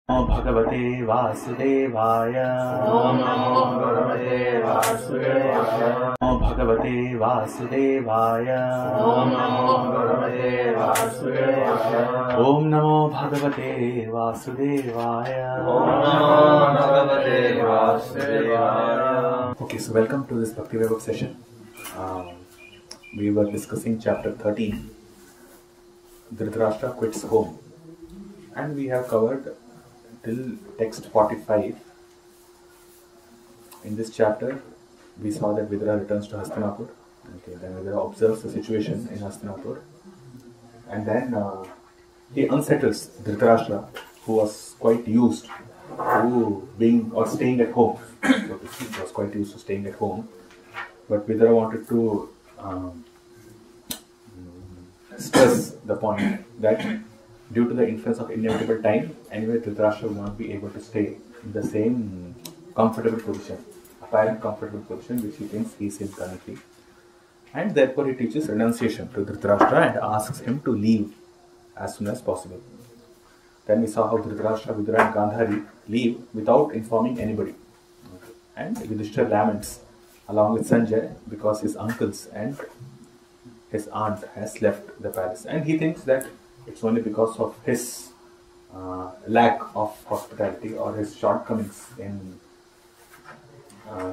नमो भगवते वासुदेवाय। ओम नमो भगवते वासुदेवाय। नमो भगवते वासुदेवाय। ओम नमो भगवते वासुदेवाय। ओम नमो भगवते वासुदेवाय। ओम नमो भगवते वासुदेवाय. Okay, so welcome to this Bhakti Vaibhav session. We were discussing chapter 13, Dhritarashtra quits home, and we have covered till text 45. In this chapter, we saw that Vidura returns to Hastinapur. Okay, then Vidura observes the situation in Hastinapur, and then he unsettles Dhritarashtra, who was quite used to being or staying at home. So he was quite used to staying at home, but Vidura wanted to stress the point that due to the influence of inevitable time, anyway Dhritarashtra will not be able to stay in the same comfortable position, apparent comfortable position which he thinks he is in currently. And therefore he teaches renunciation to Dhritarashtra and asks him to leave as soon as possible. Then we saw how Dhritarashtra, Vidura and Gandhari leave without informing anybody. Okay. And Yudhishthira laments along with Sanjay because his uncles and his aunt has left the palace. And he thinks that it's only because of his lack of hospitality or his shortcomings in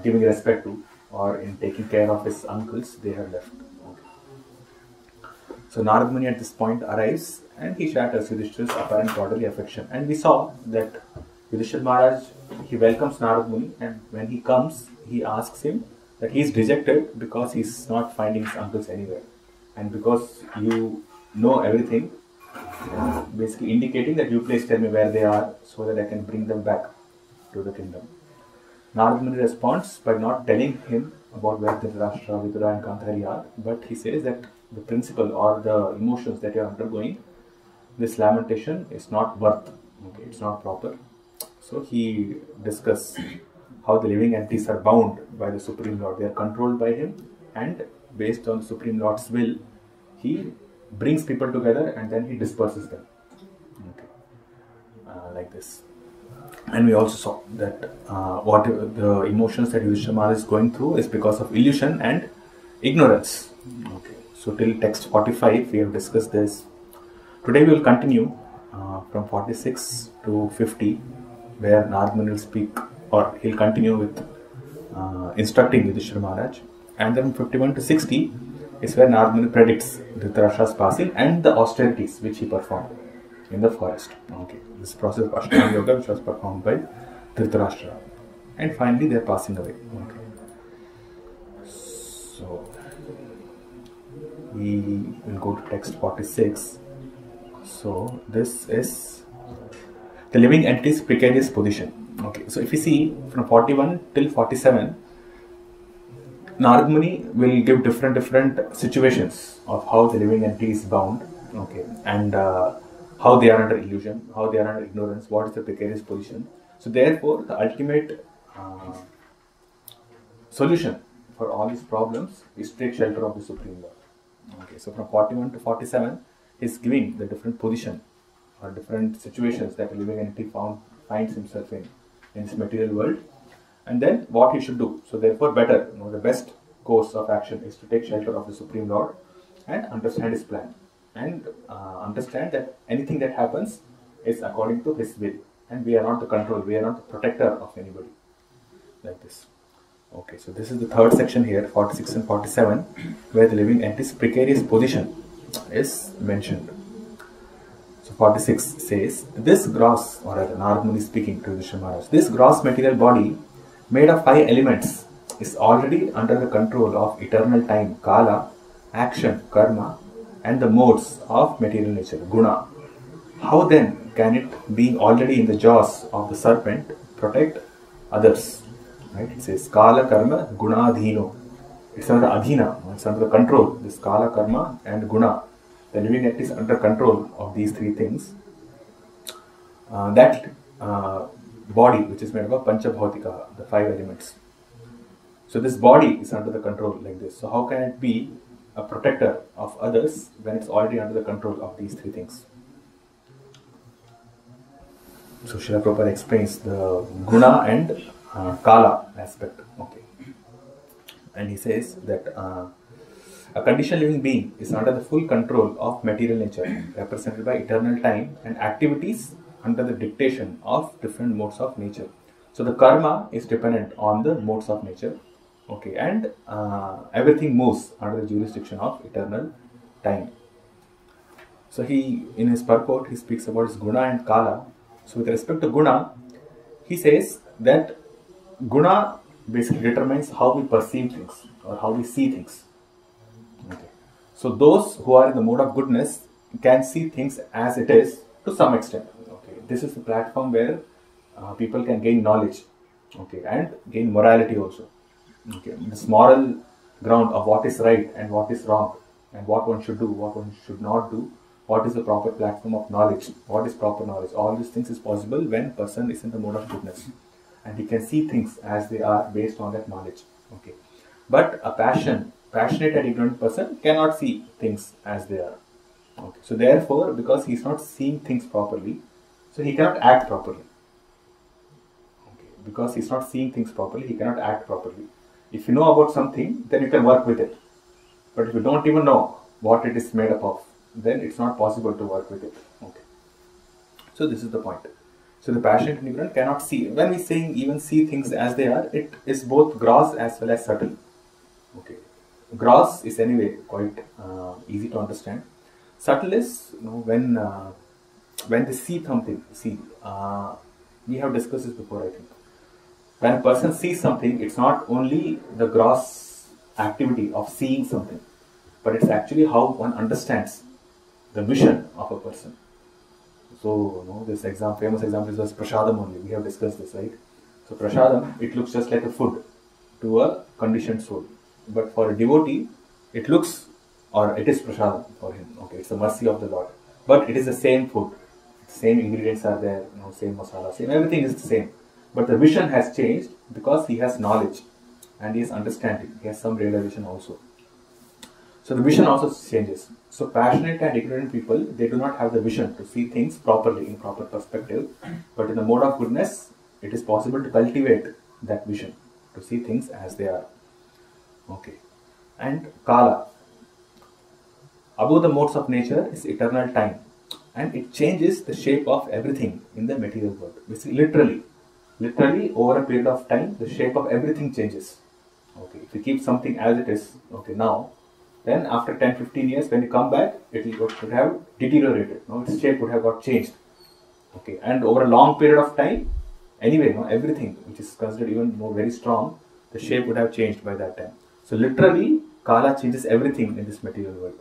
giving respect to or in taking care of his uncles, they have left. Okay. So Narad Muni at this point arrives and he shatters Yudhishthira's apparent brotherly affection. And we saw that Yudhishthira Maharaj, he welcomes Narad Muni, and when he comes, he asks him that he is dejected because he is not finding his uncles anywhere. And because you know everything, basically indicating that you please tell me where they are so that I can bring them back to the kingdom. Narad Muni responds by not telling him about where Dhritarashtra, Vidura and Gandhari are, but he says that the principle or the emotions that you are undergoing, this lamentation is not worth, okay, it's not proper. So he discusses how the living entities are bound by the Supreme Lord, they are controlled by him, and based on the Supreme Lord's will, he brings people together and then he disperses them. Okay. Like this. And we also saw that what the emotions that Yudhishthira Maharaj is going through is because of illusion and ignorance. Okay. So till text 45 we have discussed this. Today we will continue from 46 to 50, where Narad Muni will speak, or he'll continue with instructing Yudhishthira Maharaj. And then 51 to 60 is where Narad Muni predicts Dhritarashtra's passing and the austerities which he performed in the forest. Okay, this process of Ashtanga Yoga which was performed by Dhritarashtra. And finally they are passing away. Okay. So we will go to text 46. So this is the living entity's precarious position. Okay, so if you see from 41 till 47, Narad Muni will give different situations of how the living entity is bound, okay, and how they are under illusion, how they are under ignorance, what is the precarious position. So therefore, the ultimate solution for all these problems is to take shelter of the Supreme Lord. Okay, so from 41 to 47, he is giving the different position or different situations that a living entity finds himself in this material world. And then what he should do. So therefore better, the best course of action is to take shelter of the Supreme Lord and understand his plan. And understand that anything that happens is according to his will. And we are not the control, we are not the protector of anybody. Like this. Okay, so this is the third section here, 46 and 47, where the living entity's precarious position is mentioned. So 46 says, this gross, or rather Narad Muni speaking to Yudhishthira Maharaj, this gross material body made of 5 elements is already under the control of eternal time, kala, action, karma, and the modes of material nature, guna. How then can it, being already in the jaws of the serpent, protect others? Right? It says kala, karma, guna, adhino. It's under adhina, it's under the control, this kala, karma and guna. The living entity is under control of these 3 things. That body which is made up of Panchabhautika, the 5 elements. So this body is under the control like this. So how can it be a protector of others when it's already under the control of these 3 things? So Srila Prabhupada explains the guna and kala aspect. Okay, and he says that a conditioned living being is under the full control of material nature, represented by eternal time and activities under the dictation of different modes of nature. So the karma is dependent on the modes of nature. Okay, and everything moves under the jurisdiction of eternal time. So he, in his purport, he speaks about his guna and kala. So with respect to guna, he says that guna basically determines how we perceive things or how we see things. Okay. So those who are in the mode of goodness can see things as it is to some extent. Okay. This is the platform where people can gain knowledge, okay, and gain morality also. Okay. This moral ground of what is right and what is wrong, and what one should do, what one should not do, what is the proper platform of knowledge, what is proper knowledge. All these things is possible when person is in the mode of goodness, and he can see things as they are based on that knowledge. Okay. But a passionate and ignorant person cannot see things as they are. Okay. So therefore, because he is not seeing things properly, so he cannot act properly. Okay. Because he is not seeing things properly, he cannot act properly. If you know about something, then you can work with it. But if you don't even know what it is made up of, then it's not possible to work with it. Okay. So this is the point. So the passionate and ignorant cannot see. When we say even see things as they are, it is both gross as well as subtle. Okay. Gross is anyway quite easy to understand. Subtle is, you know, when they see something. See, we have discussed this before, I think. When a person sees something, it's not only the gross activity of seeing something, but it's actually how one understands the vision of a person. So, you know, this famous example is prasadam only. We have discussed this, right? So, prasadam, it looks just like a food to a conditioned soul. But for a devotee, it looks, or it is prasadam for him. Okay, it's the mercy of the Lord. But it is the same food. The same ingredients are there, you know, same masala, same, everything is the same. But the vision has changed because he has knowledge and he has understanding. He has some realization also. So the vision also changes. So passionate and ignorant people, they do not have the vision to see things properly in proper perspective. But in the mode of goodness, it is possible to cultivate that vision, to see things as they are. Okay. And kala. Above the modes of nature is eternal time. And it changes the shape of everything in the material world. Basically, literally over a period of time, the shape of everything changes. Okay. If you keep something as it is, okay, now, then after 10-15 years, when you come back, it would have deteriorated. No, its shape would have got changed. Okay, and over a long period of time, anyway, no, everything which is considered even more very strong, the shape would have changed by that time. So literally, kala changes everything in this material world.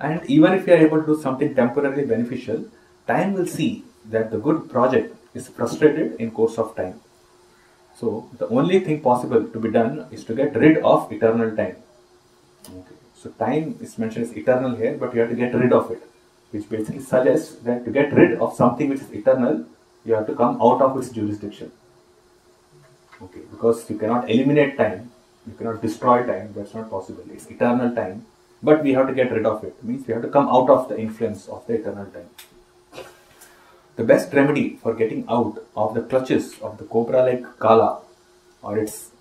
And even if you are able to do something temporarily beneficial, time will see that the good project is frustrated in course of time. So the only thing possible to be done is to get rid of eternal time. Okay. So time is mentioned as eternal here, but you have to get rid of it, which basically suggests that to get rid of something which is eternal, you have to come out of its jurisdiction. Okay, because you cannot eliminate time, you cannot destroy time, that's not possible. It's eternal time, but we have to get rid of it. It means we have to come out of the influence of the eternal time. The best remedy for getting out of the clutches of the cobra-like kala or its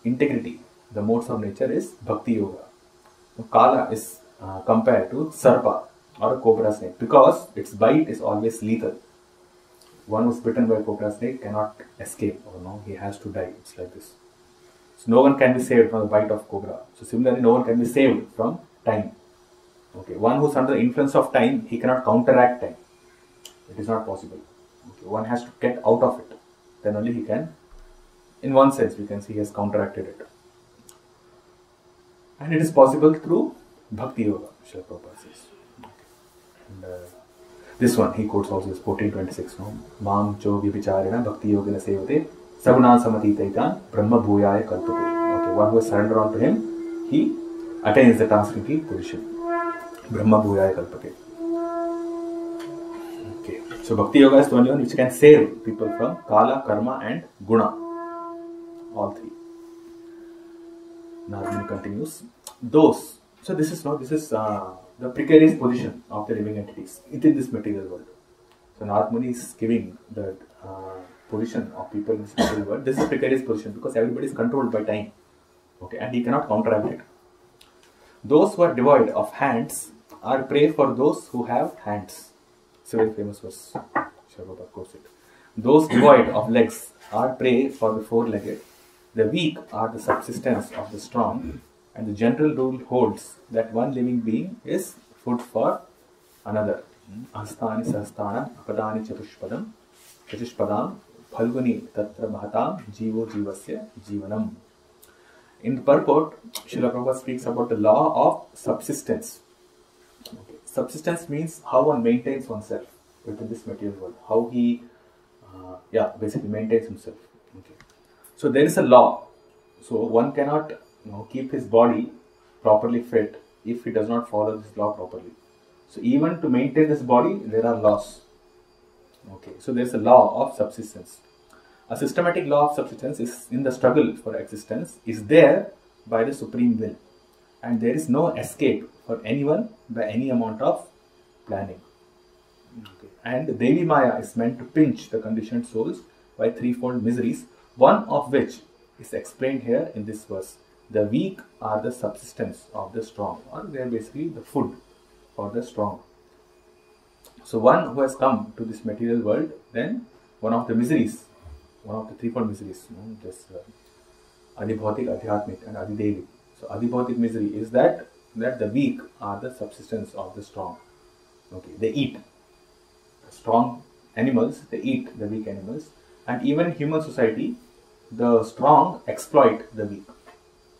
integrity, the modes of nature, is bhakti yoga. Kala is compared to sarpa or a cobra snake because its bite is always lethal. One who is bitten by a cobra snake cannot escape, or no, he has to die. It's like this. So no one can be saved from the bite of cobra. So similarly, no one can be saved from time. Okay, one who is under the influence of time, he cannot counteract time. It is not possible. Okay, one has to get out of it. Then only he can. In one sense, we can see he has counteracted it. And it is possible through Bhakti Yoga, Srila Prabhupada says. And this one he quotes also is 1426. No? Mam cho vibhicharena bhakti yogena sevate sagunan samatitaitan brahma bhuyaya kalpate. Okay, one who is surrendered unto him, he attains the transcendental position. Brahma bhuyaya kalpate. Okay, so Bhakti Yoga is the only one which can save people from Kala, Karma and Guna. All three. Narmani continues. So this is the precarious position of the living entities within this material world. So Narad Muni is giving the position of people in this material world. This is a precarious position because everybody is controlled by time. Okay, and he cannot counteract it. Those who are devoid of hands are prey for those who have hands. It's a very famous verse. Prabhupada quotes it. Those devoid of legs are prey for the four-legged. The weak are the subsistence of the strong. And the general rule holds that one living being is food for another. Astani sahastana apadani chatushpadam phalguni tatra bhatam jivo jivasya jivanam. In the purport, Srila Prabhupada speaks about the law of subsistence. Okay. Subsistence means how one maintains oneself within this material world. How he, basically maintains himself. Okay. So there is a law. So one cannot, keep his body properly fit if he does not follow this law properly. So even to maintain this body, there are laws. Okay. So there is a law of subsistence. A systematic law of subsistence is in the struggle for existence is there by the supreme will, and there is no escape for anyone by any amount of planning. Okay. And Devi Maya is meant to pinch the conditioned souls by threefold miseries, one of which is explained here in this verse. The weak are the subsistence of the strong, or they are basically the food for the strong. So one who has come to this material world, then one of the miseries, one of the threefold miseries, this Adibhautik, Adhyatmik and Adidevi. So Adibhautik misery is that the weak are the subsistence of the strong. Okay, they eat. The strong animals, they eat the weak animals, and even in human society, the strong exploit the weak.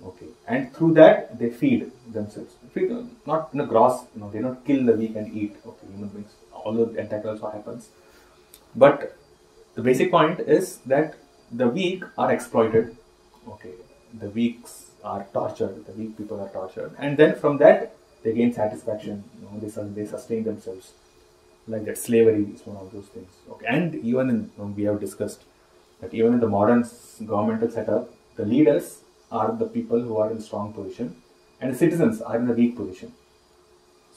Okay, and through that they feed themselves. Feed, not in a gross, they don't kill the weak and eat. Okay, human beings, although that also happens, but the basic point is that the weak are exploited. Okay, the weaks are tortured. The weak people are tortured, and then from that they gain satisfaction. They sustain themselves. Like that, slavery is one of those things. Okay, and even we have discussed that even in the modern governmental setup, the leaders are the people who are in strong position, and the citizens are in a weak position.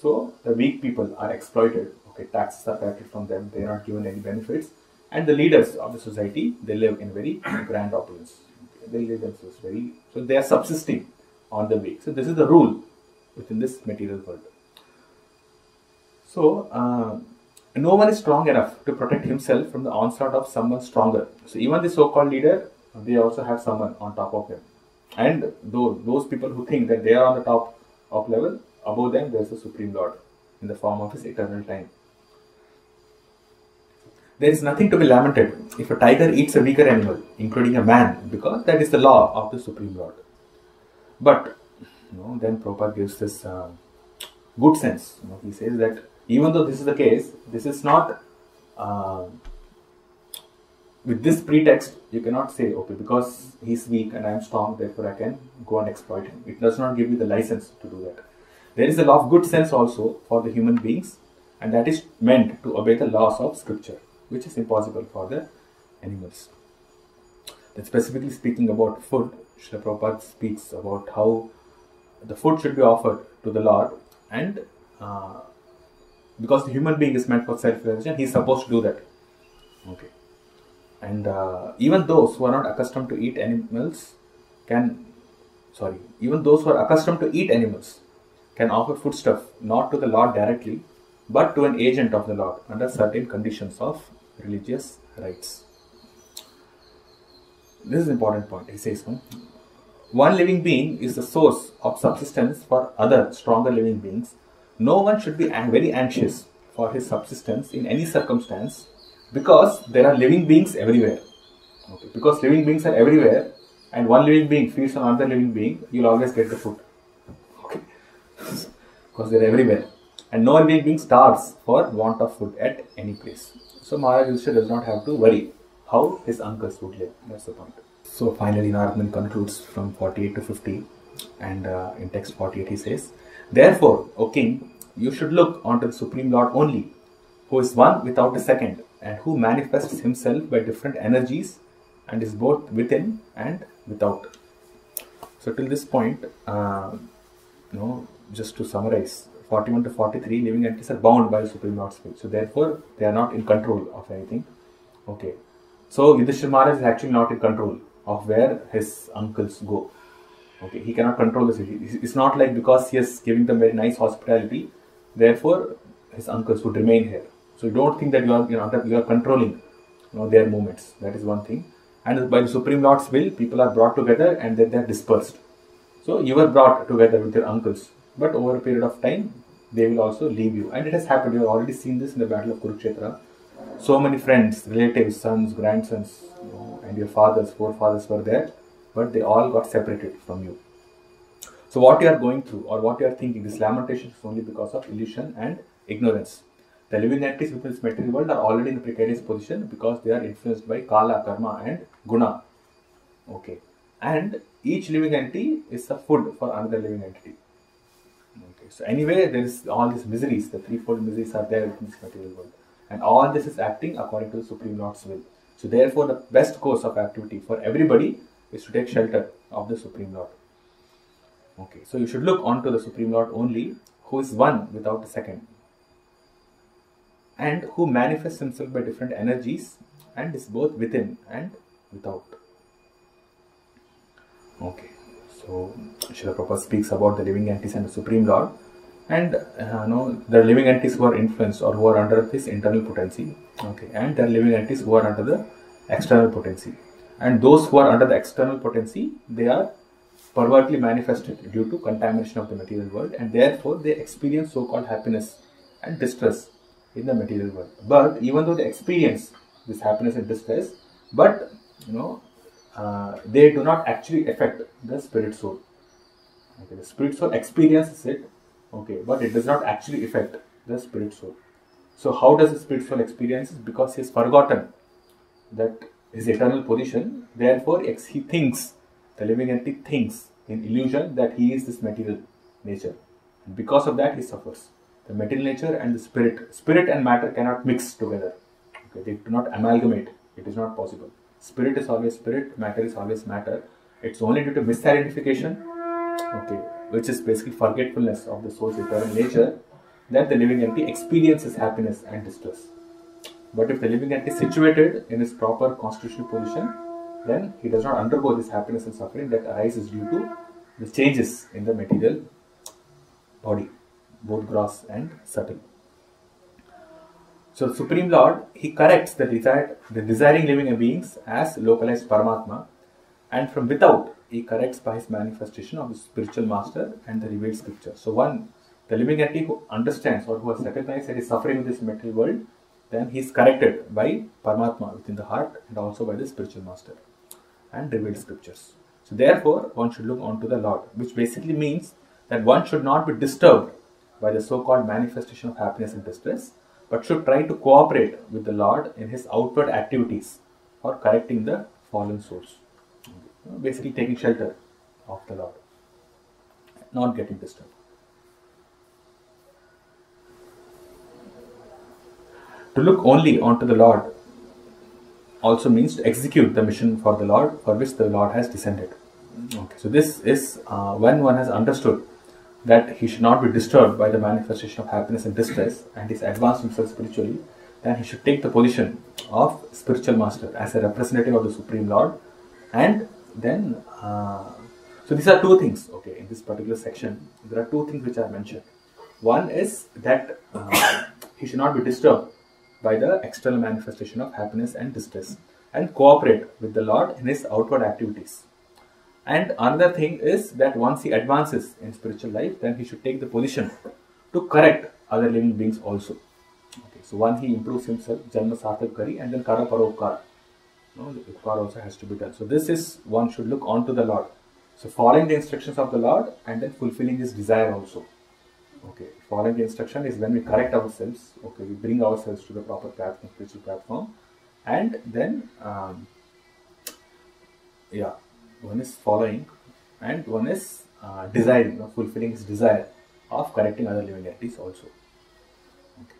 So the weak people are exploited. Okay, taxes are collected from them. They are not given any benefits. And the leaders of the society, they live in very grand opulence. They live themselves so they are subsisting on the weak. So this is the rule within this material world. So no one is strong enough to protect himself from the onslaught of someone stronger. So even the so-called leader, they also have someone on top of them. And those people who think that they are on the top of level, above them there is a Supreme Lord in the form of his eternal time. There is nothing to be lamented if a tiger eats a weaker animal, including a man, because that is the law of the Supreme Lord. But then Prabhupada gives this good sense. He says that even though this is the case, this is not with this pretext. You cannot say, okay, because he is weak and I am strong, therefore I can go and exploit him. It does not give you the license to do that. There is a law of good sense also for the human beings, and that is meant to obey the laws of scripture, which is impossible for the animals. Then specifically speaking about food, Srila Prabhupada speaks about how the food should be offered to the Lord, and because the human being is meant for self-realization, he is supposed to do that. Okay. And even those who are not accustomed to eat animals can offer foodstuff not to the Lord directly, but to an agent of the Lord under certain conditions of religious rites. This is an important point. He says, one living being is the source of subsistence for other stronger living beings. No one should be very anxious for his subsistence in any circumstance, because there are living beings everywhere. Okay. Because living beings are everywhere, and one living being feeds on another living being, you'll always get the food. Okay. Because they're everywhere. And no living being starves for want of food at any place. So Maharaj Yudhishthira does not have to worry how his uncles would live. That's the point. So finally Narad Muni concludes from 48 to 50, and in text 48 he says, therefore, O king, you should look onto the Supreme Lord only, who is one without a second, and who manifests himself by different energies and is both within and without. So till this point, just to summarize, 41 to 43, living entities are bound by the Supreme Lord's will. So therefore, they are not in control of anything. Okay. So Yudhishthira Maharaj is actually not in control of where his uncles go. Okay. He cannot control the city. It's not like because he is giving them very nice hospitality, therefore his uncles would remain here. So you don't think that you are controlling their movements. That is one thing. And by the Supreme Lord's will, people are brought together and then they are dispersed. So you were brought together with your uncles, but over a period of time, they will also leave you. And it has happened. You have already seen this in the Battle of Kurukshetra. So many friends, relatives, sons, grandsons, and your fathers, forefathers were there, but they all got separated from you. So what you are going through or what you are thinking, this lamentation is only because of illusion and ignorance. The living entities within this material world are already in a precarious position because they are influenced by Kala, Karma and Guna. Okay. And each living entity is a food for another living entity. Okay. So anyway, there is all these miseries, the threefold miseries are there in this material world. And all this is acting according to the Supreme Lord's will. So therefore, the best course of activity for everybody is to take shelter of the Supreme Lord. Okay. So you should look onto the Supreme Lord only, who is one without a second, and who manifests himself by different energies and is both within and without. Okay, so Srila Prabhupada speaks about the living entities and the Supreme Lord, and the living entities who are influenced or who are under this internal potency. Okay, and there are living entities who are under the external potency, and those who are under the external potency, they are pervertly manifested due to contamination of the material world, and therefore they experience so-called happiness and distress in the material world. But even though they experience this happiness and distress, but they do not actually affect the spirit soul. Okay, the spirit soul experiences it, okay, but it does not actually affect the spirit soul. So how does the spirit soul experience it? Because he has forgotten that his eternal position. Therefore, he thinks, the living entity thinks in illusion that he is this material nature. And because of that, he suffers. The material nature and the spirit and matter cannot mix together. Okay, they do not amalgamate. It is not possible. Spirit is always spirit, matter is always matter. It's only due to misidentification, okay, which is basically forgetfulness of the soul's eternal nature, that the living entity experiences happiness and distress. But if the living entity is situated in its proper constitutional position, then he does not undergo this happiness and suffering that arises due to the changes in the material body, both gross and subtle. So the Supreme Lord, he corrects the desiring living beings as localized Paramatma, and from without he corrects by his manifestation of the spiritual master and the revealed scripture. So the living entity who understands or who has recognized that he is suffering in this material world, then he is corrected by Paramatma within the heart and also by the spiritual master and revealed scriptures. So therefore, one should look onto the Lord, which basically means that one should not be disturbed by the so-called manifestation of happiness and distress, but should try to cooperate with the Lord in his outward activities for correcting the fallen souls. Basically taking shelter of the Lord, not getting disturbed. To look only onto the Lord also means to execute the mission for the Lord for which the Lord has descended. Okay, so this is when one has understood that he should not be disturbed by the manifestation of happiness and distress and is advanced himself spiritually, then he should take the position of spiritual master as a representative of the Supreme Lord. And then, so these are two things, okay, in this particular section, there are two things which are mentioned. One is that he should not be disturbed by the external manifestation of happiness and distress and cooperate with the Lord in his outward activities. And another thing is that once he advances in spiritual life, then he should take the position to correct other living beings also. Okay, so one, he improves himself, Janma Sarthak Kari, and then Kara Parokar. The Upkar also has to be done. So this is, one should look onto the Lord. So following the instructions of the Lord and then fulfilling his desire also. Okay, following the instruction is when we correct ourselves. Okay, we bring ourselves to the proper platform, spiritual platform, and then one is following and one is desiring, fulfilling his desire of correcting other living entities also. Okay.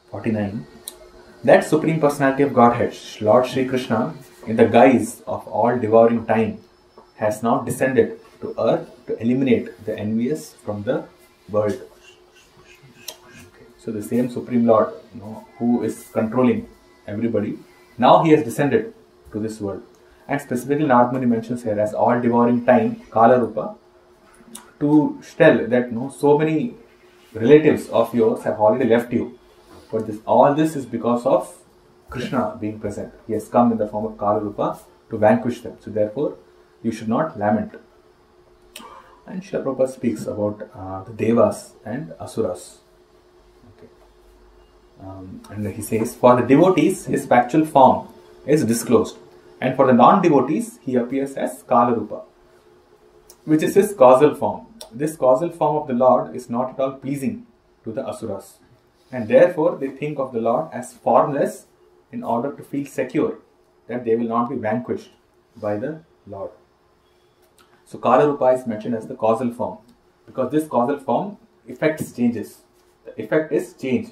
49. That Supreme Personality of Godhead, Lord Shri Krishna, in the guise of all devouring time, has now descended to earth to eliminate the envious from the world. So the same Supreme Lord, who is controlling everybody, now he has descended to this world. And specifically Narad Muni mentions here as all devouring time, Kala Rupa, to tell that so many relatives of yours have already left you. But all this is because of Krishna being present. He has come in the form of Kala Rupa to vanquish them. So therefore, you should not lament. And Srila Prabhupada speaks about the Devas and Asuras. Okay. And he says, for the devotees, his factual form is disclosed. And for the non-devotees, he appears as Kala Rupa, which is his causal form. This causal form of the Lord is not at all pleasing to the Asuras. And therefore, they think of the Lord as formless in order to feel secure that they will not be vanquished by the Lord. So Kala Rupa is mentioned as the causal form, because this causal form affects changes. The effect is change.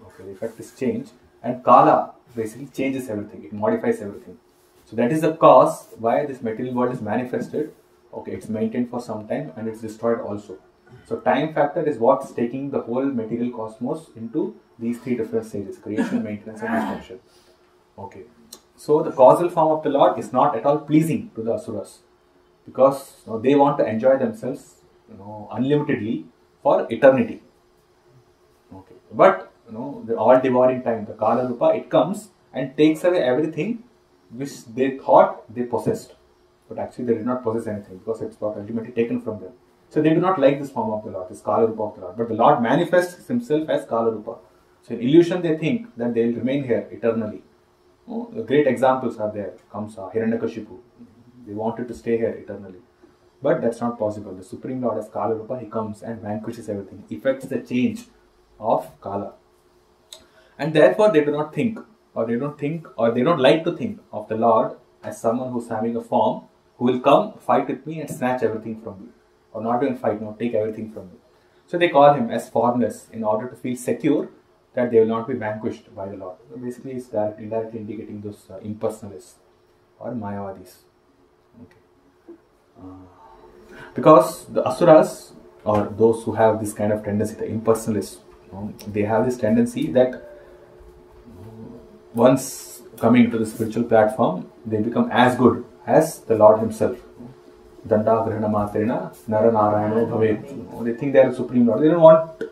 Okay, the effect is change, and Kala basically changes everything. It modifies everything. So that is the cause why this material world is manifested. Okay, it's maintained for some time and it's destroyed also. So time factor is what's taking the whole material cosmos into these three different stages: creation, maintenance, and destruction. Okay. So the causal form of the Lord is not at all pleasing to the Asuras, because they want to enjoy themselves unlimitedly for eternity. Okay. But the all devouring time, the Kala Rupa, it comes and takes away everything which they thought they possessed. But actually they did not possess anything, because it's got ultimately taken from them. So they do not like this form of the Lord, this Kala Rupa of the Lord. But the Lord manifests himself as Kala Rupa. So in illusion they think that they will remain here eternally. Great examples are there. Kamsa, Hiranyakashipu. They wanted to stay here eternally. But that's not possible. The Supreme Lord as Kala Rupa, he comes and vanquishes everything, effects the change of Kala. And therefore they do not think, or they don't like to think of the Lord as someone who's having a form who will come, fight with me and snatch everything from me. Or not even fight, take everything from me. So they call him as formless in order to feel secure that they will not be vanquished by the Lord. So basically, it's indirectly indicating those impersonalists or Mayavadis. Okay. Because the Asuras, or those who have this kind of tendency, the impersonalists, they have this tendency that once coming to the spiritual platform, they become as good as the Lord himself. Danda Grihana Matrena Nara Narayano Bhavet. They think they are the Supreme Lord. They don't want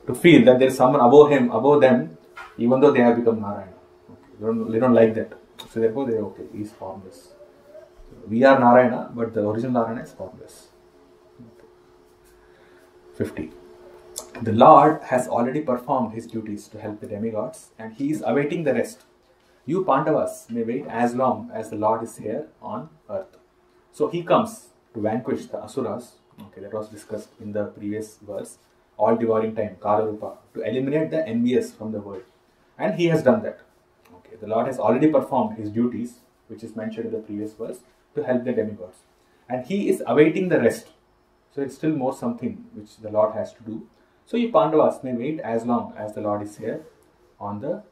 to feel that there is someone above them, even though they have become Narayana. Okay. They don't like that. So therefore they are okay, he is formless. We are Narayana, but the original Narayana is formless. 50. The Lord has already performed his duties to help the demigods, and he is awaiting the rest. You Pandavas may wait as long as the Lord is here on earth. So he comes to vanquish the Asuras. Okay, that was discussed in the previous verse. All devouring time, Kala Rupa, to eliminate the envious from the world. And he has done that. Okay, the Lord has already performed his duties, which is mentioned in the previous verse, to help the demigods. And he is awaiting the rest. So it's still more something which the Lord has to do. So you Pandavas may wait as long as the Lord is here on the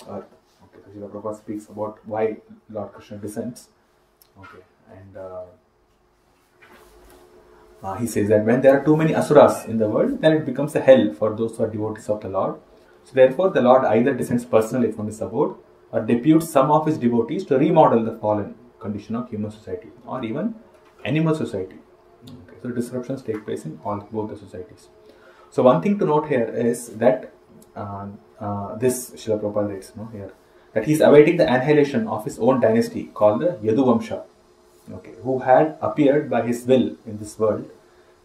earth. Okay, so Srila Prabhupada speaks about why Lord Krishna descends. Okay, and he says that when there are too many Asuras in the world, then it becomes a hell for those who are devotees of the Lord. So therefore, the Lord either descends personally from his abode or deputes some of his devotees to remodel the fallen condition of human society or even animal society. Okay, so disruptions take place in both the societies. So one thing to note here is that this Srila Prabhupada writes here that he is awaiting the annihilation of his own dynasty called the Yaduvamsha, okay, who had appeared by his will in this world.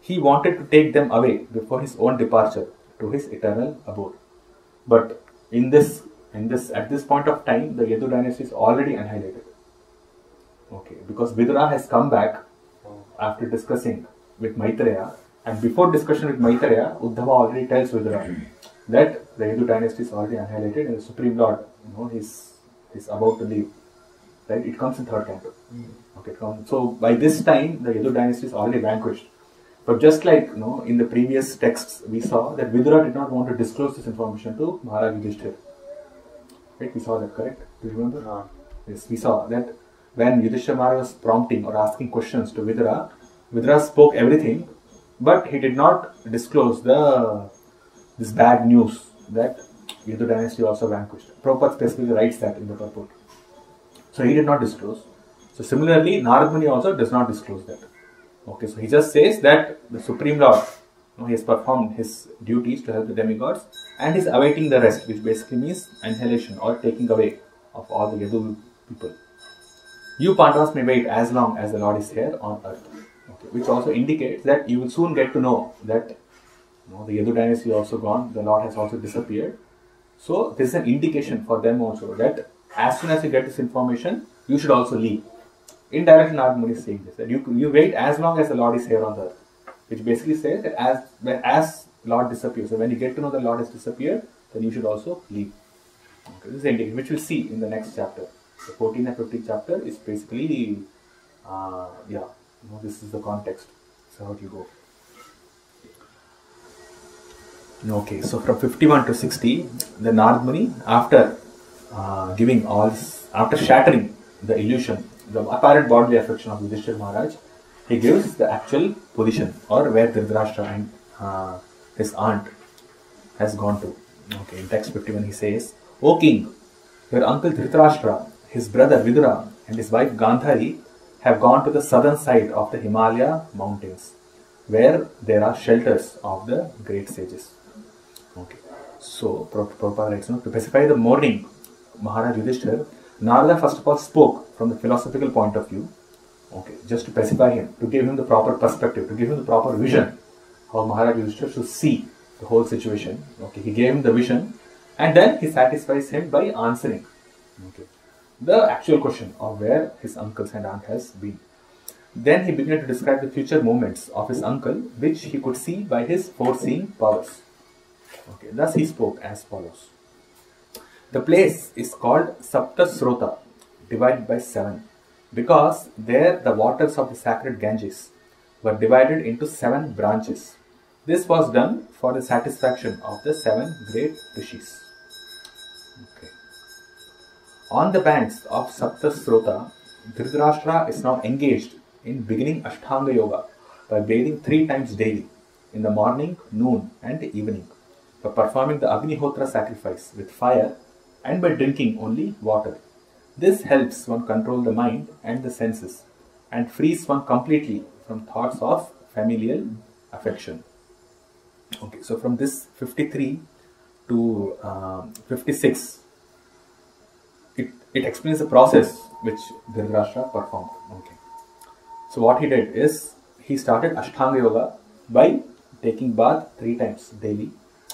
He wanted to take them away before his own departure to his eternal abode. But at this point of time, the Yadu dynasty is already annihilated. Okay, because Vidura has come back after discussing with Maitreya, and before discussion with Maitreya, Uddhava already tells Vidura that the Yadu dynasty is already annihilated and the Supreme Lord, he's about to leave. Right? It comes in third canto. Okay, so by this time, the Yadu dynasty is already vanquished. But just like in the previous texts, we saw that Vidura did not want to disclose this information to Maharaj Yudhishthira. Right? We saw that, correct? Do you remember? No. Yes, we saw that when Yudhishthira Maharaj was prompting or asking questions to Vidura, Vidura spoke everything, but he did not disclose this bad news that Yadu dynasty also vanquished. Prabhupada specifically writes that in the purport. So he did not disclose. So similarly, Narad Muni also does not disclose that. Okay, so he just says that the Supreme Lord, he has performed his duties to help the demigods and is awaiting the rest, which basically means annihilation or taking away of all the Yadu people. You Pandavas may wait as long as the Lord is here on earth. Okay, which also indicates that you will soon get to know that the Yadu dynasty is also gone, the Lord has also disappeared. So this is an indication for them also that as soon as you get this information, you should also leave. Indirectly, Narad Muni is saying this, that you wait as long as the Lord is here on the earth, which basically says that as Lord disappears, so when you get to know the Lord has disappeared, then you should also leave. Okay, this is the indication, which we'll see in the next chapter. The 14th and 15th chapter is basically, this is the context. So how do you go? Okay, so from 51 to 60, the Narad Muni, after giving all this, after shattering the illusion, the apparent bodily affection of Yudhishthira Maharaj, he gives the actual position or where Dhritarashtra and his aunt has gone to. Okay, in text 51 he says, "O king, your uncle Dhritarashtra, his brother Vidura and his wife Gandhari have gone to the southern side of the Himalaya mountains, where there are shelters of the great sages." Okay, so Prabhupada writes, to specify the mourning Maharaj Yudhishthira, Narada first of all spoke from the philosophical point of view. Okay, just to pacify him, to give him the proper perspective, to give him the proper vision, how Maharaj Yudhishthira should see the whole situation. Okay, he gave him the vision, and then he satisfies him by answering the actual question of where his uncles and aunt has been. Then he began to describe the future movements of his uncle, which he could see by his foreseeing powers. Okay, thus he spoke as follows. The place is called Sapta Srota, divided by 7, because there the waters of the sacred Ganges were divided into 7 branches. This was done for the satisfaction of the 7 great rishis. Okay. On the banks of Sapta Srota, Dhritarashtra is now engaged in beginning Ashtanga Yoga by bathing 3 times daily, in the morning, noon and evening, by performing the Agnihotra sacrifice with fire and by drinking only water. This helps one control the mind and the senses and frees one completely from thoughts of familial affection. Okay, so from this 53 to 56, it explains the process which Dhritarashtra performed. Okay, so what he did is he started Ashtanga Yoga by taking bath 3 times daily.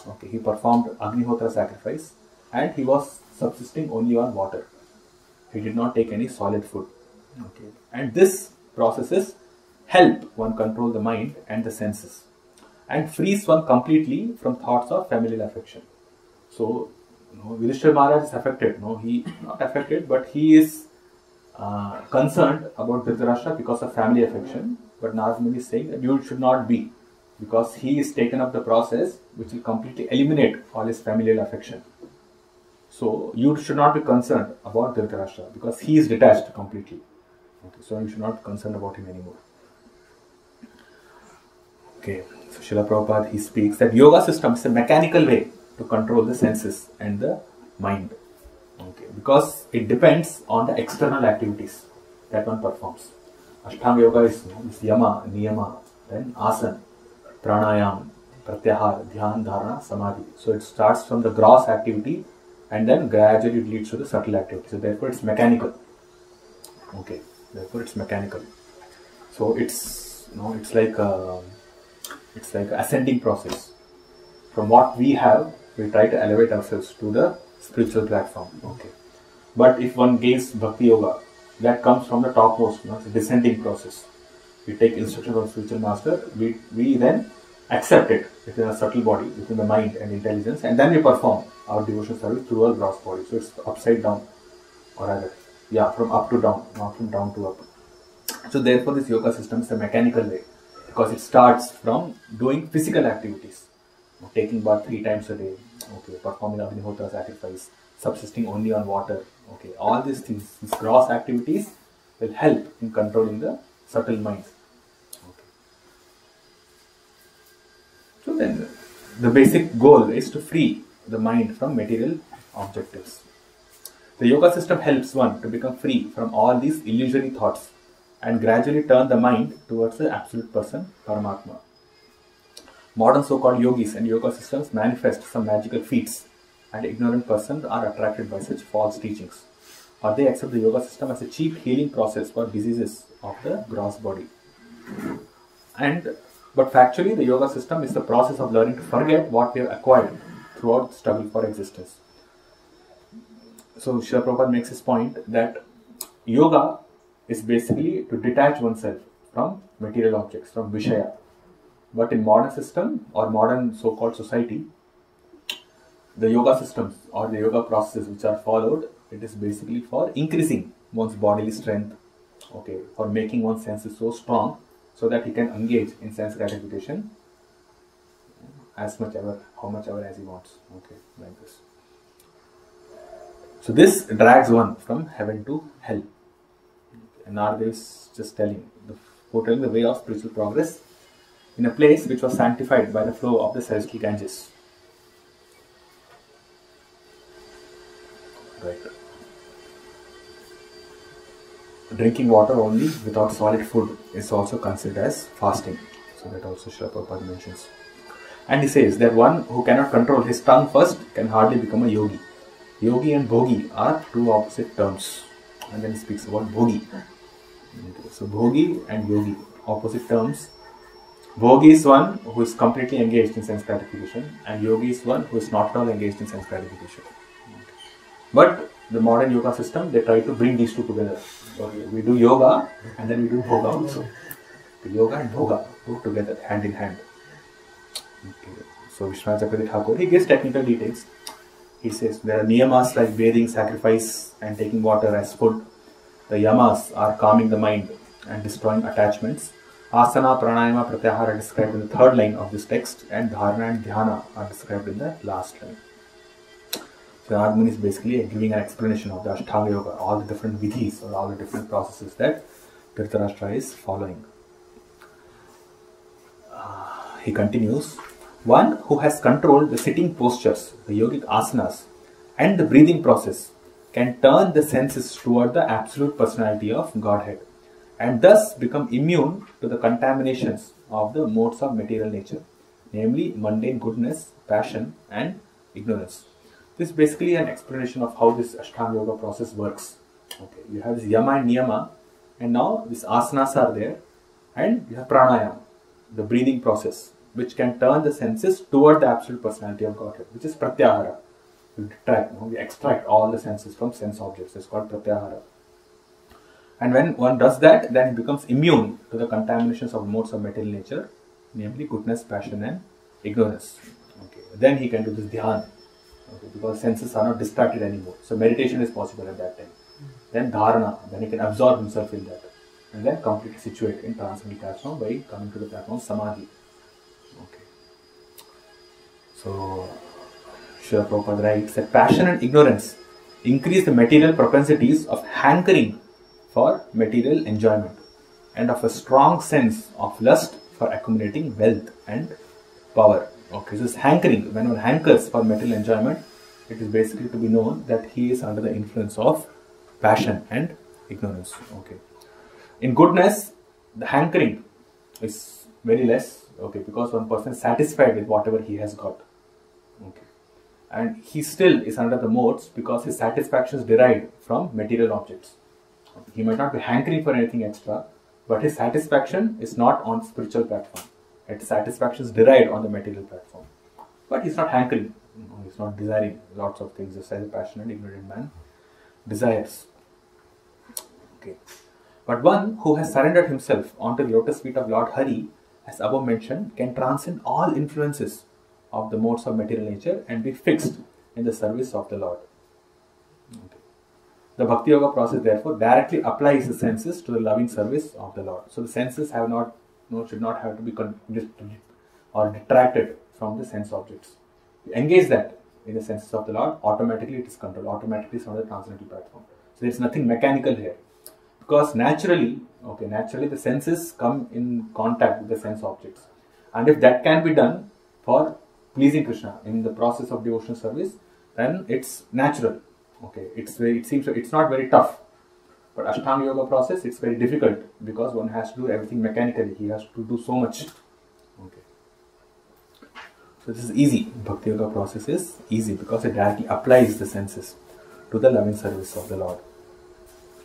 Okay, he performed Agnihotra sacrifice and he was subsisting only on water. He did not take any solid food. Okay, and this processes help one control the mind and the senses and frees one completely from thoughts of familial affection. So, Yudhishthira Maharaj is affected. He not affected, but he is concerned about Dhritarashtra because of family affection. But Narad Muni is saying that you should not be, because he is taken up the process which will completely eliminate all his familial affection. So you should not be concerned about Dhritarashtra because he is detached completely. Okay, so you should not be concerned about him anymore. Okay, so Srila Prabhupada, he speaks that yoga system is a mechanical way to control the senses and the mind. Okay, because it depends on the external activities that one performs. Ashtanga Yoga is yama, niyama, then asana, pranayam, pratyahara, dhyan, dharana, samadhi. So it starts from the gross activity and then gradually it leads to the subtle activity. So therefore it's mechanical. Okay, therefore it's mechanical. So it's it's like a ascending process. From what we have, we try to elevate ourselves to the spiritual platform. Okay, but if one gains bhakti yoga, that comes from the topmost. It's a descending process. We take instruction from spiritual master. We then accept it within a subtle body, within the mind and intelligence, and then we perform our devotional service through our gross body. So it's upside down, or rather, from up to down, not from down to up. So therefore, this yoga system is a mechanical way because it starts from doing physical activities, taking bath 3 times a day, performing Agnihotra sacrifice, subsisting only on water. Okay, all these things, these gross activities will help in controlling the subtle mind. Okay. So then the basic goal is to free the mind from material objectives. The yoga system helps one to become free from all these illusory thoughts and gradually turn the mind towards the absolute person, Paramatma. Modern so-called yogis and yoga systems manifest some magical feats, and ignorant persons are attracted by such false teachings, or they accept the yoga system as a cheap healing process for diseases of the gross body. But factually, the yoga system is the process of learning to forget what we have acquired throughout the struggle for existence. So Srila Prabhupada makes his point that yoga is basically to detach oneself from material objects, from Vishaya. But in modern system or modern so-called society, the yoga systems or the yoga processes which are followed, it is basically for increasing one's bodily strength, okay, for making one's senses so strong so that he can engage in sense gratification how much ever as he wants, okay, like this. So this drags one from heaven to hell. And Narada is just foretelling the way of spiritual progress in a place which was sanctified by the flow of the celestial Ganges. Right. Drinking water only without solid food is also considered as fasting. So that also Srila Prabhupada mentions. And he says that one who cannot control his tongue first can hardly become a yogi. Yogi and bhogi are two opposite terms. And then he speaks about bhogi. So bhogi and yogi, opposite terms. Bhogi is one who is completely engaged in sense gratification, and yogi is one who is not at all engaged in sense gratification. But the modern yoga system, they try to bring these two together. Okay, we do yoga and then we do bhoga also. The yoga and bhoga go together, hand in hand. Okay. So Vishwanath Chakravarti Thakur, he gives technical details. He says there are niyamas like bathing, sacrifice and taking water as food. The yamas are calming the mind and destroying attachments. Asana, pranayama, pratyahara are described in the third line of this text, and dharana and dhyana are described in the last line. So Narada Muni is basically giving an explanation of the Ashtanga Yoga, all the different vidhis or all the different processes that Dhritarashtra is following. He continues, one who has controlled the sitting postures, the yogic asanas, and the breathing process can turn the senses toward the absolute personality of Godhead and thus become immune to the contaminations of the modes of material nature, namely mundane goodness, passion and ignorance. This is basically an explanation of how this Ashtanga Yoga process works. Okay, you have this yama and niyama, and now these asanas are there, and you have pranayama, the breathing process, which can turn the senses toward the absolute personality of Godhead, which is pratyahara. We extract all the senses from sense objects. It's called pratyahara. And when one does that, then he becomes immune to the contaminations of modes of material nature, namely goodness, passion and ignorance. Okay. Then he can do this dhyan, okay, because senses are not distracted anymore. So meditation is possible at that time. Then dharana, then he can absorb himself in that. And then completely situate in transcendental platform by coming to the platform samadhi. Okay. So Srila Prabhupada writes that passion and ignorance increase the material propensities of hankering for material enjoyment and of a strong sense of lust for accumulating wealth and power. Okay, so this hankering, when one hankers for material enjoyment, it is basically to be known that he is under the influence of passion and ignorance. Okay. In goodness, the hankering is very less, okay, because one person is satisfied with whatever he has got. Okay. And he still is under the modes because his satisfaction is derived from material objects. He might not be hankering for anything extra, but his satisfaction is not on spiritual platform. Its satisfaction is derived on the material platform. But he's not hankering. He's not desiring lots of things, just as a passionate, ignorant man desires. Okay. But one who has surrendered himself onto the lotus feet of Lord Hari, as above mentioned, can transcend all influences of the modes of material nature and be fixed in the service of the Lord. Okay. The Bhakti Yoga process therefore directly applies the senses to the loving service of the Lord. So the senses should not have to be or detracted from the sense objects. You engage that in the senses of the Lord, automatically it is controlled, automatically it's on the transcendental platform. So there is nothing mechanical here. Because naturally the senses come in contact with the sense objects. And if that can be done for pleasing Krishna in the process of devotional service, then it's natural. Okay, it seems it's not very tough. But Ashtanga Yoga process, it's very difficult because one has to do everything mechanically. He has to do so much. Okay. So this is easy. Bhakti Yoga process is easy because it directly applies the senses to the loving service of the Lord.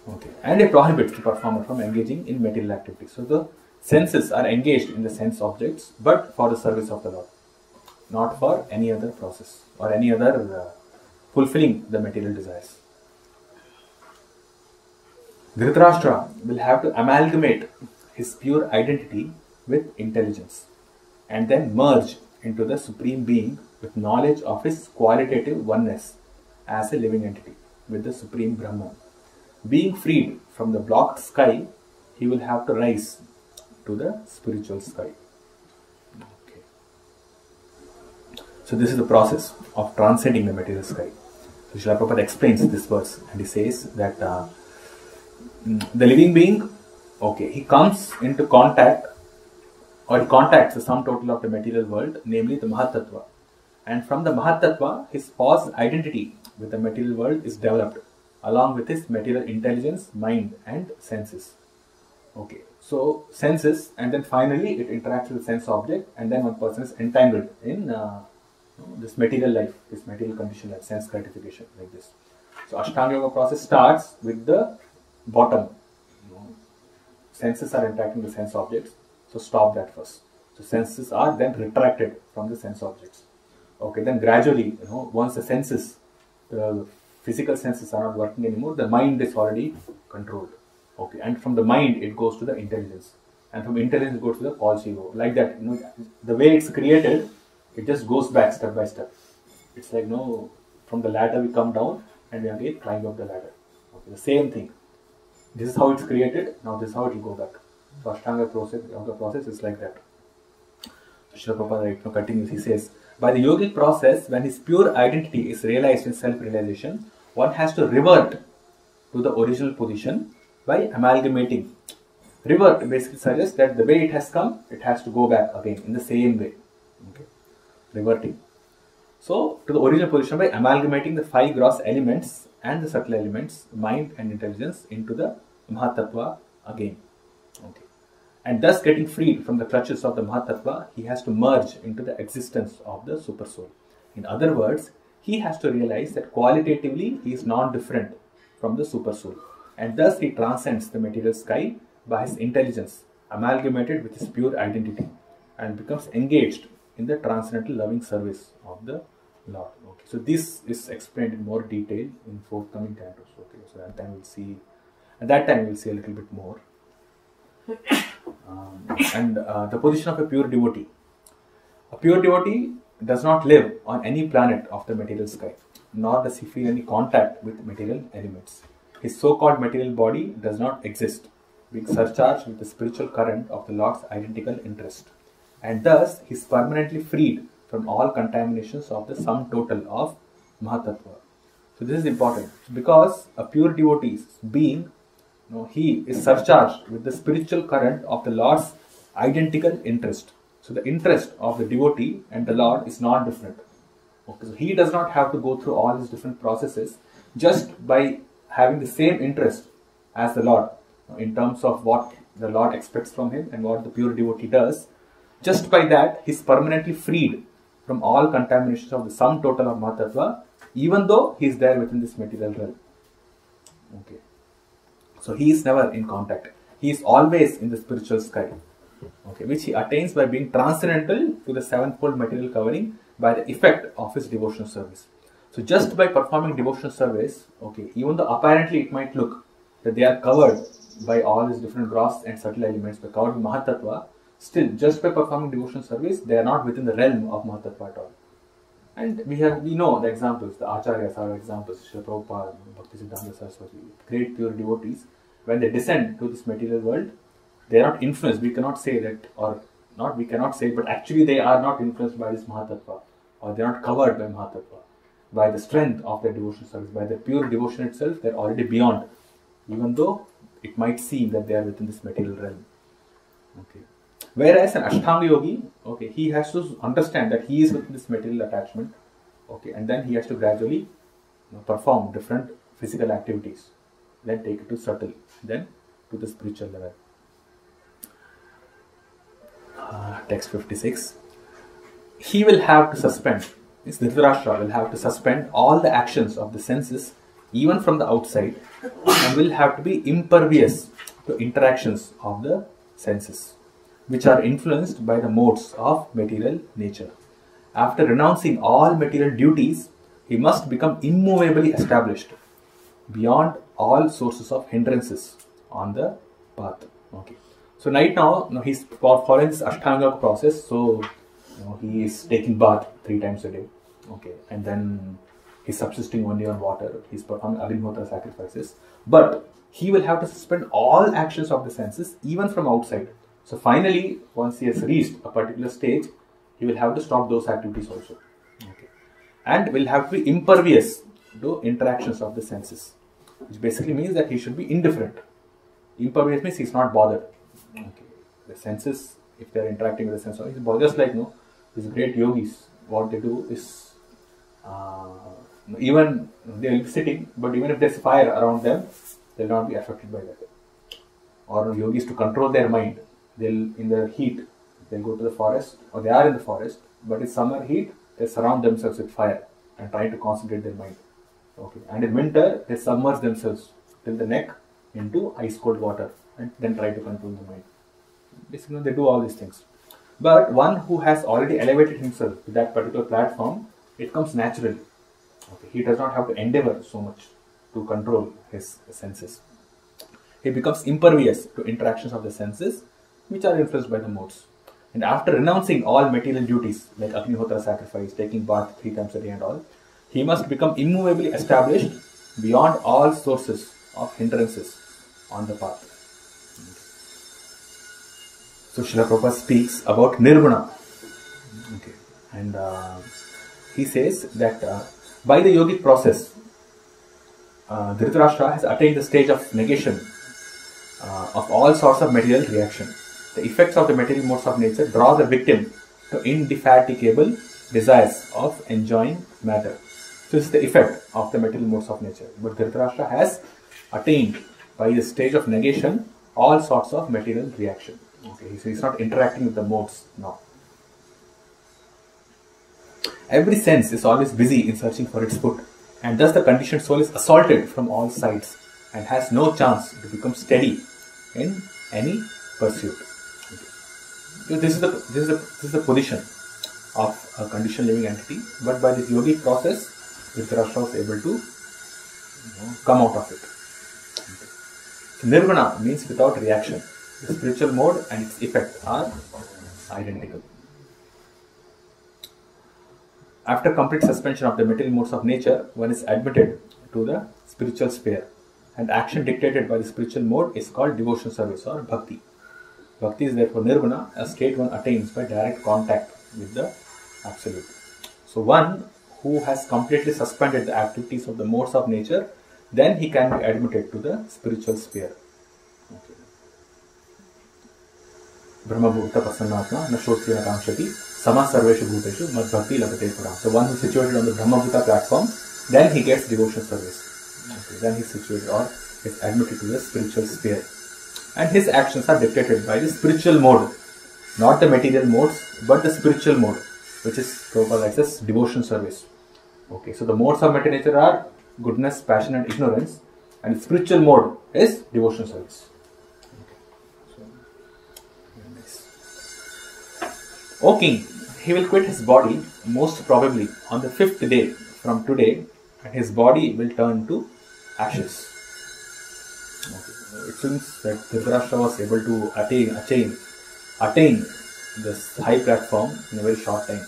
Okay. And it prohibits the performer from engaging in material activities. So the senses are engaged in the sense objects, but for the service of the Lord, not for any other process or any other fulfilling the material desires. Dhritarashtra will have to amalgamate his pure identity with intelligence and then merge into the Supreme Being with knowledge of his qualitative oneness as a living entity with the Supreme Brahman. Being freed from the blocked sky, he will have to rise to the spiritual sky. Okay. So this is the process of transcending the material sky. So Srila Prabhupada explains this verse and he says that the living being, okay, he comes into contact or he contacts the sum total of the material world, namely the Mahatattva. And from the Mahatattva, his false identity with the material world is developed along with his material intelligence, mind and senses. Okay, so senses, and then finally it interacts with the sense object, and then one person is entangled in this material life, this material condition like sense gratification like this. So Ashtanga Yoga process starts with the bottom. Senses are interacting with sense objects, so stop that first. So senses are then retracted from the sense objects. Okay, then gradually, once the senses, the physical senses are not working anymore, the mind is already controlled. Okay, and from the mind it goes to the intelligence, and from intelligence it goes to the false ego. Like that, the way it's created, it just goes back step by step. It's like from the ladder we come down and we again climb up the ladder. Okay, the same thing. This is how it's created. Now this is how it will go back. So Ashtanga Yoga process is like that. So Srila Prabhupada continues. He says, by the yogic process, when his pure identity is realized in self-realization, one has to revert to the original position by amalgamating. Revert basically suggests that the way it has come, it has to go back again in the same way. Okay. Reverting. So, to the original position by amalgamating the 5 gross elements and the subtle elements, mind and intelligence, into the Mahatattva again. Okay. And thus getting freed from the clutches of the Mahatattva, he has to merge into the existence of the Supersoul. In other words, he has to realize that qualitatively he is non-different from the Supersoul. And thus he transcends the material sky by his intelligence, amalgamated with his pure identity, and becomes engaged in the transcendental loving service of the Lord. Okay. So this is explained in more detail in forthcoming cantos. Okay. So at that time we'll see a little bit more. And the position of a pure devotee. A pure devotee does not live on any planet of the material sky, nor does he feel any contact with material elements. His so-called material body does not exist, being surcharged with the spiritual current of the Lord's identical interest. And thus he is permanently freed from all contaminations of the sum total of Mahatattva. So this is important because a pure devotee's being, he is surcharged with the spiritual current of the Lord's identical interest. So the interest of the devotee and the Lord is not different. Okay, so he does not have to go through all these different processes just by having the same interest as the Lord in terms of what the Lord expects from him and what the pure devotee does. Just by that, he is permanently freed from all contaminations of the sum total of Mahatattva, even though he is there within this material realm. Okay. So he is never in contact. He is always in the spiritual sky. Okay, which he attains by being transcendental to the sevenfold material covering by the effect of his devotional service. So just by performing devotional service, okay, even though apparently it might look that they are covered by all these different gross and subtle elements, by covered with Mahatattva, still just by performing devotional service, they are not within the realm of Mahatattva at all. And we know the examples, the Acharyas are examples, Srila Prabhupada, Bhaktisiddhanta Saraswati, great pure devotees. When they descend to this material world, they are not influenced. We cannot say that, or not we cannot say, but actually they are not influenced by this Mahatattva, or they are not covered by Mahatattva, by the strength of their devotional service, by the pure devotion itself. They are already beyond, even though it might seem that they are within this material realm. Okay. Whereas an Ashtanga yogi, okay, he has to understand that he is within this material attachment, okay, and then he has to gradually perform different physical activities, then take it to subtle, then to the spiritual level. Text 56. He will have to suspend, this Dhritarashtra will have to suspend all the actions of the senses, even from the outside, and will have to be impervious to interactions of the senses, which are influenced by the modes of material nature. After renouncing all material duties, he must become immovably established beyond all sources of hindrances on the path. Okay. So right now, he's following this Ashtanga process. So he is taking bath 3 times a day. Okay, and then he's subsisting only on water. He's performing Agnihotra sacrifices, but he will have to suspend all actions of the senses, even from outside. So finally, once he has reached a particular stage, he will have to stop those activities also. Okay, and will have to be impervious to interactions of the senses, which basically means that he should be indifferent. Impervious means he's not bothered. Okay, the senses, if they are interacting with the senses, he's bothered. Just like these great yogis, what they do is even they will be sitting, but even if there's fire around them, they'll not be affected by that. Or yogis, to control their mind, they'll, in the heat, they'll go to the forest, or they are in the forest, but in summer heat, they surround themselves with fire and try to concentrate their mind. Okay, and in winter, they submerge themselves till the neck into ice cold water and then try to control the mind. Basically, they do all these things. But one who has already elevated himself to that particular platform, it comes naturally. Okay, he does not have to endeavor so much to control his senses. He becomes impervious to interactions of the senses, which are influenced by the modes. And after renouncing all material duties like Agnihotra sacrifice, taking bath 3 times a day and all, he must become immovably established beyond all sources of hindrances on the path. So Srila Prabhupada speaks about Nirguna. Okay. And he says that by the yogic process, Dhritarashtra has attained the stage of negation of all sorts of material reaction. The effects of the material modes of nature draw the victim to indefatigable desires of enjoying matter. So this is the effect of the material modes of nature. But Dhritarashtra has attained by the stage of negation all sorts of material reaction. Okay, so he's not interacting with the modes now. Every sense is always busy in searching for its food, and thus the conditioned soul is assaulted from all sides and has no chance to become steady in any pursuit. Okay. So this is the position of a conditioned living entity, but by this yogic process, Dhritarashtra was able to come out of it. Okay. So Nirguna means without reaction. The spiritual mode and its effect are identical. After complete suspension of the material modes of nature, one is admitted to the spiritual sphere, and action dictated by the spiritual mode is called devotion service or bhakti. Bhakti is therefore Nirguna, a state one attains by direct contact with the Absolute. So one who has completely suspended the activities of the modes of nature, then he can be admitted to the spiritual sphere. Okay. Brahmabhuta Pasannatma Nashotri Nakamshati Sama Sarveshu Bhuteshu Mad Bhakti Labate Param. So one who is situated on the Brahmabhuta platform, then he gets devotion service. Okay. Then he is situated or is admitted to the spiritual sphere. And his actions are dictated by the spiritual mode. Not the material modes, but the spiritual mode, which is Prabhupada as devotion service. Okay, so the modes of material nature are goodness, passion and ignorance, and the spiritual mode is devotion service. O king, he will quit his body most probably on the 5th day from today, and his body will turn to ashes. Okay. It seems that Dhritarashtra was able to attain this high platform in a very short time.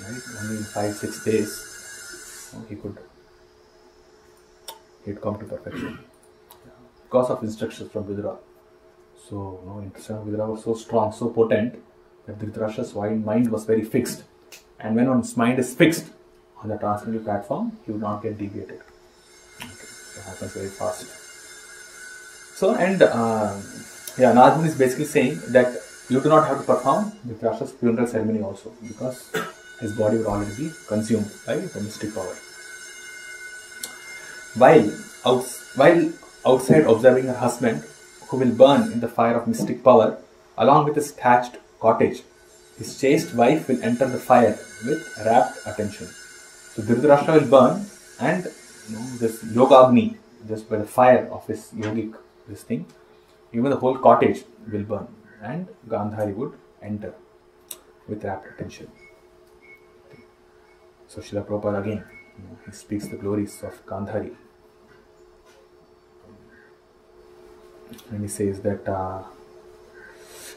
Right? Only in 5-6 days he'd come to perfection because of instructions from Vidura. So, instructions from Vidura were so strong, so potent, that Dhritarashtra's mind was very fixed, and when one's mind is fixed on the transcendental platform, he would not get deviated. Okay. So it happens very fast. So, and Narad Muni is basically saying that you do not have to perform Dhritarashtra's funeral ceremony also, because his body would already be consumed by the mystic power. While outside observing her husband, who will burn in the fire of mystic power, along with his thatched cottage, his chaste wife will enter the fire with rapt attention. So Dhritarashtra will burn, and this Yogagni, just by the fire of his yogic even the whole cottage will burn, and Gandhari would enter with rapt attention. So Srila Prabhupada again, he speaks the glories of Gandhari. And he says that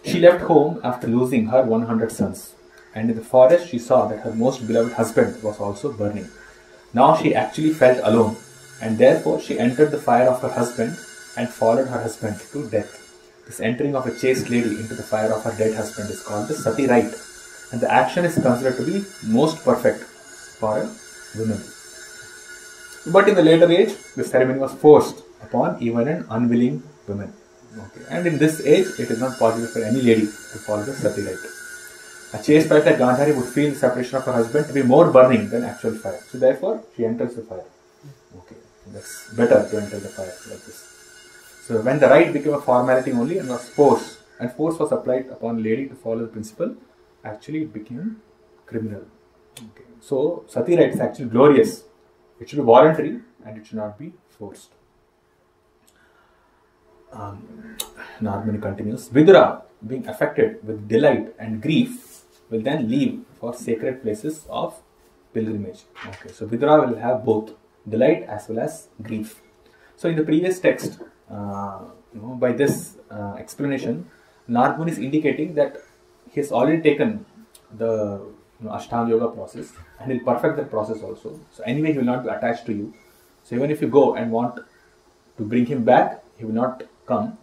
she left home after losing her 100 sons, and in the forest she saw that her most beloved husband was also burning. Now she actually felt alone, and therefore she entered the fire of her husband and followed her husband to death. This entering of a chaste lady into the fire of her dead husband is called the sati rite, and the action is considered to be most perfect for a woman. But in the later age, the ceremony was forced upon even an unwilling woman. Okay. And in this age, it is not possible for any lady to follow the sati rite. A chaste wife like Gandhari would feel the separation of her husband to be more burning than actual fire. So therefore, she enters the fire. Okay, that's better to enter the fire like this. So when the rite became a formality only and was force, and force was applied upon a lady to follow the principle, actually it became criminal. Okay. So sati rite is actually glorious. It should be voluntary and it should not be forced. Narmani continues. Vidura, being affected with delight and grief, will then leave for sacred places of pilgrimage. Okay, so Vidura will have both delight as well as grief. So in the previous text, by this explanation, Narmani is indicating that he has already taken the Ashtanga Yoga process, and he'll perfect that process also. So anyway, he will not be attached to you. So even if you go and want to bring him back, he will not come.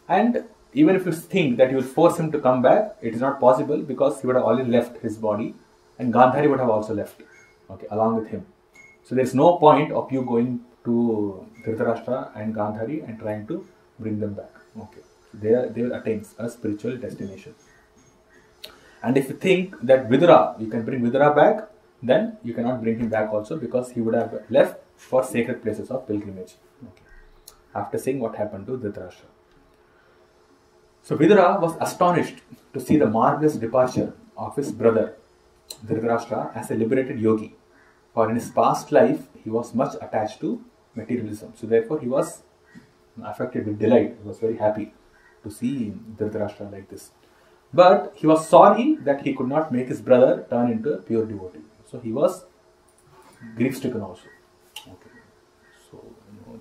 And even if you think that you will force him to come back, it is not possible, because he would have already left his body, and Gandhari would have also left, okay, along with him. So there is no point of you going to Dhritarashtra and Gandhari and trying to bring them back. Okay, they will attain a spiritual destination. And if you think that Vidura, you can bring Vidura back, then you cannot bring him back also, because he would have left for sacred places of pilgrimage. Okay. After seeing what happened to Dhritarashtra. So Vidura was astonished to see the marvelous departure of his brother Dhritarashtra as a liberated yogi. For in his past life, he was much attached to materialism. So therefore, he was affected with delight. He was very happy to see Dhritarashtra like this. But he was sorry that he could not make his brother turn into a pure devotee. So he was grief-stricken also. Okay. So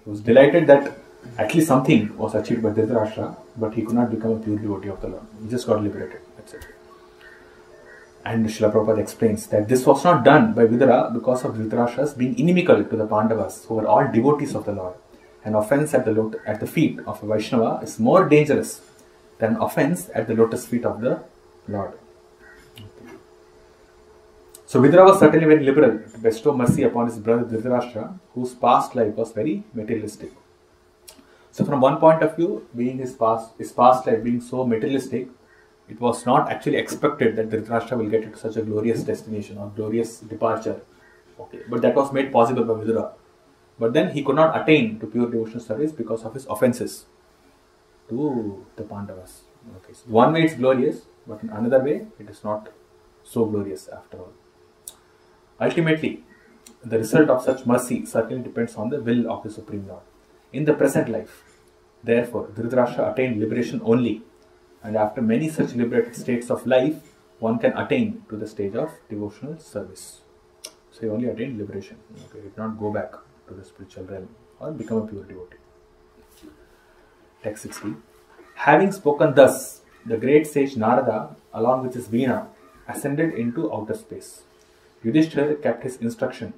he was delighted that at least something was achieved by Dhritarashtra, but he could not become a pure devotee of the Lord. He just got liberated. That's it. And Srila Prabhupada explains that this was not done by Vidura because of Dhritarashtra's being inimical to the Pandavas, who were all devotees of the Lord. An offense at the feet of a Vaishnava is more dangerous than offense at the lotus feet of the Lord. Okay. So Vidura was certainly very liberal to bestow mercy upon his brother Dhritarashtra, whose past life was very materialistic. So from one point of view, being his past life being so materialistic, it was not actually expected that Dhritarashtra will get into such a glorious destination or glorious departure. Okay, but that was made possible by Vidura. But then he could not attain to pure devotional service because of his offenses to the Pandavas. Okay, so one way it's glorious, but in another way it is not so glorious after all. Ultimately, the result of such mercy certainly depends on the will of the Supreme Lord. In the present life, therefore, Dhritarashtra attained liberation only, and after many such liberated states of life, one can attain to the stage of devotional service. So he only attained liberation. Okay, he did not go back to the spiritual realm or become a pure devotee. Text 60. Having spoken thus, the great sage Narada, along with his Veena, ascended into outer space. Yudhishthira kept his instruction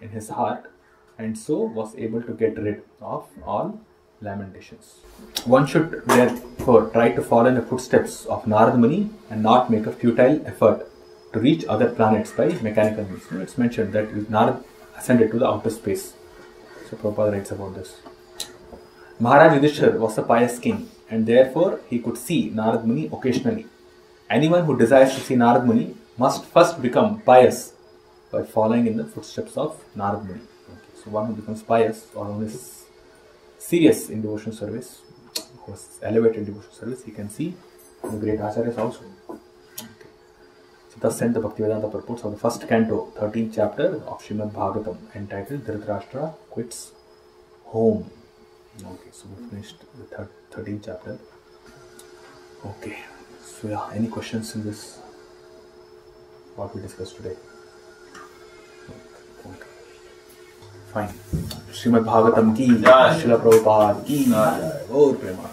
in his heart, and so was able to get rid of all lamentations. One should therefore try to follow in the footsteps of Narada Muni and not make a futile effort to reach other planets by mechanical means. It's mentioned that Narada ascended to the outer space. So Prabhupada writes about this. Maharaj Yudhishthira was a pious king and therefore he could see Narad Muni occasionally. Anyone who desires to see Narad Muni must first become pious by following in the footsteps of Narad Muni. Okay. So one who becomes pious or one who is serious in devotional service, who has elevated devotional service, he can see the great Acharyas also. Okay. So thus sent the Bhaktivedanta purports of the first canto, 13th chapter of Srimad Bhagavatam, entitled Dhritarashtra Quits Home. Okay, so we finished the 13th chapter. Okay, so yeah, any questions in this, what we discussed today? Okay. Fine. Srimad Bhagavatam ki, Srila Prabhupada ki, Gaur Prema.